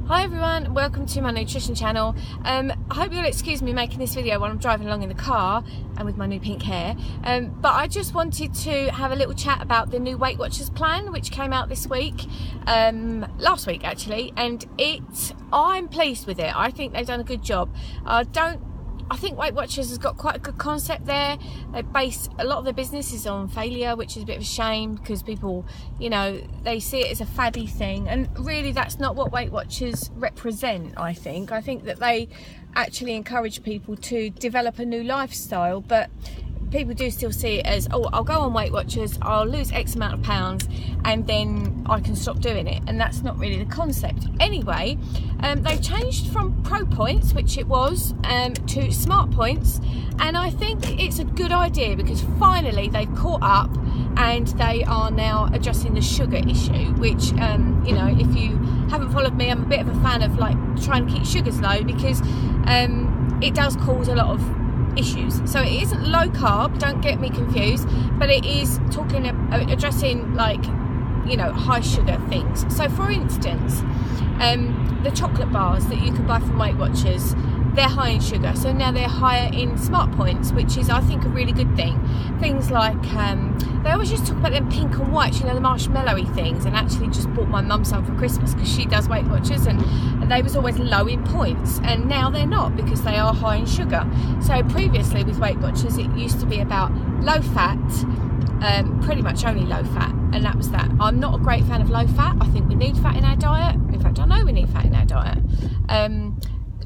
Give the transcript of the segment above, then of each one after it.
Hi everyone, welcome to my nutrition channel. I hope you'll excuse me making this video while I'm driving along in the car and with my new pink hair. But I just wanted to have a little chat about the new Weight Watchers plan which came out this week, last week actually, and I'm pleased with it. I think they've done a good job. I think Weight Watchers has got quite a good concept there. They base a lot of their business on failure, which is a bit of a shame because people, you know, they see it as a faddy thing, and really that's not what Weight Watchers represent. I think that they actually encourage people to develop a new lifestyle, but people do still see it as, oh, I'll go on Weight Watchers, I'll lose X amount of pounds and then I can stop doing it, and that's not really the concept. Anyway, they've changed from Pro Points, which it was, to Smart Points, and I think it's a good idea because finally they've caught up and they are now addressing the sugar issue, which, you know, if you haven't followed me, I'm a bit of a fan of like trying to keep sugars low because it does cause a lot of issues. So it isn't low carb, don't get me confused, but it is addressing, like, you know, high sugar things. So for instance, the chocolate bars that you can buy from Weight Watchers, they're high in sugar, so now they're higher in Smart Points, which is, I think, a really good thing. Things like, they always used to talk about them pink and white, you know, the marshmallowy things, and actually just bought my mum some for Christmas because she does Weight Watchers, and they was always low in points, and now they're not because they are high in sugar. So previously with Weight Watchers it used to be about low fat, pretty much only low fat, and that was that. I'm not a great fan of low fat. I think we need fat in our diet. In fact, I know we need fat in our diet.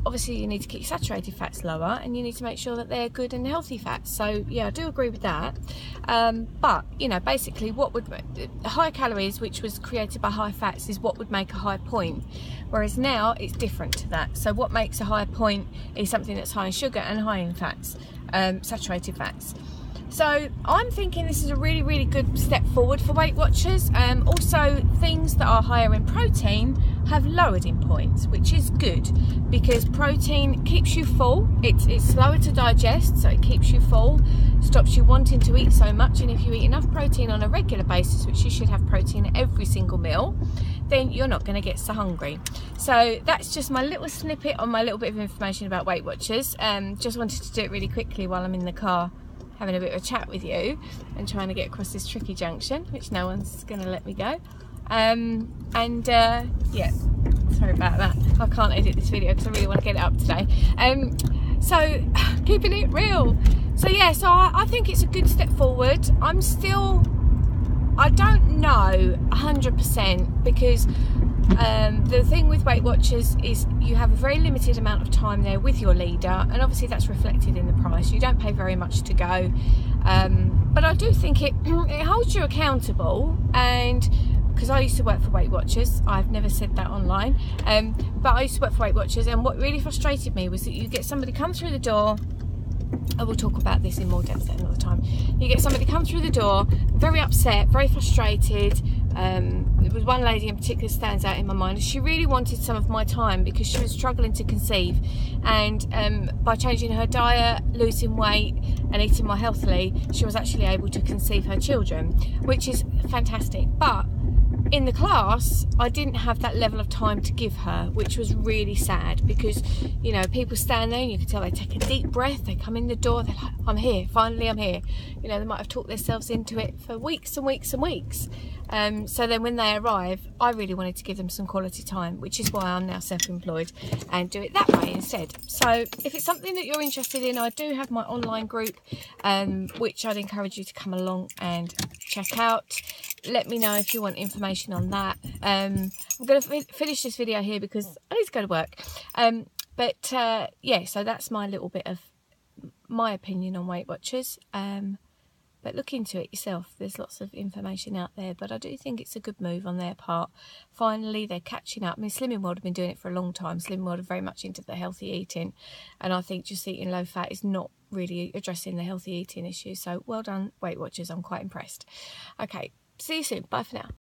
Obviously you need to keep saturated fats lower, and you need to make sure that they're good and healthy fats. So yeah, I do agree with that. But you know, basically what would high calories, which was created by high fats, is what would make a high point, whereas now it's different to that. So what makes a high point is something that's high in sugar and high in fats, saturated fats. So I'm thinking this is a really, really good step forward for Weight Watchers. Also, things that are higher in protein have lowered in points, which is good because protein keeps you full. It's slower to digest, so it keeps you full, stops you wanting to eat so much. And if you eat enough protein on a regular basis, which you should have protein at every single meal, then you're not going to get so hungry. So that's just my little snippet on my little bit of information about Weight Watchers. Just wanted to do it really quickly while I'm in the car having a bit of a chat with you and trying to get across this tricky junction, which no one's going to let me go. Yeah, sorry about that. I can't edit this video because I really want to get it up today. So keeping it real. So yeah, so I think it's a good step forward. I don't know 100% because the thing with Weight Watchers is you have a very limited amount of time there with your leader, and obviously that's reflected in the price. You don't pay very much to go, but I do think it holds you accountable. And because I used to work for Weight Watchers, I've never said that online, but I used to work for Weight Watchers, and what really frustrated me was that you get somebody come through the door. I will talk about this in more depth at another time. You get somebody come through the door, very upset, very frustrated. There was one lady in particular stands out in my mind. She really wanted some of my time because she was struggling to conceive, and by changing her diet, losing weight and eating more healthily, she was actually able to conceive her children, which is fantastic. But in the class I didn't have that level of time to give her, which was really sad because, you know, people stand there and you can tell they take a deep breath, they come in the door, they're like, I'm here, finally I'm here. You know, they might have talked themselves into it for weeks and weeks and weeks. So then when they arrive, I really wanted to give them some quality time, which is why I'm now self-employed and do it that way instead. So if it's something that you're interested in, I do have my online group, which I'd encourage you to come along and check out. Let me know if you want information on that. I'm going to finish this video here because I need to go to work. Yeah, so that's my little bit of my opinion on Weight Watchers. But look into it yourself. There's lots of information out there, but I do think it's a good move on their part. Finally, they're catching up. I mean, Slimming World have been doing it for a long time. Slimming World are very much into the healthy eating, and I think just eating low fat is not really addressing the healthy eating issue. So well done, Weight Watchers. I'm quite impressed. Okay, see you soon. Bye for now.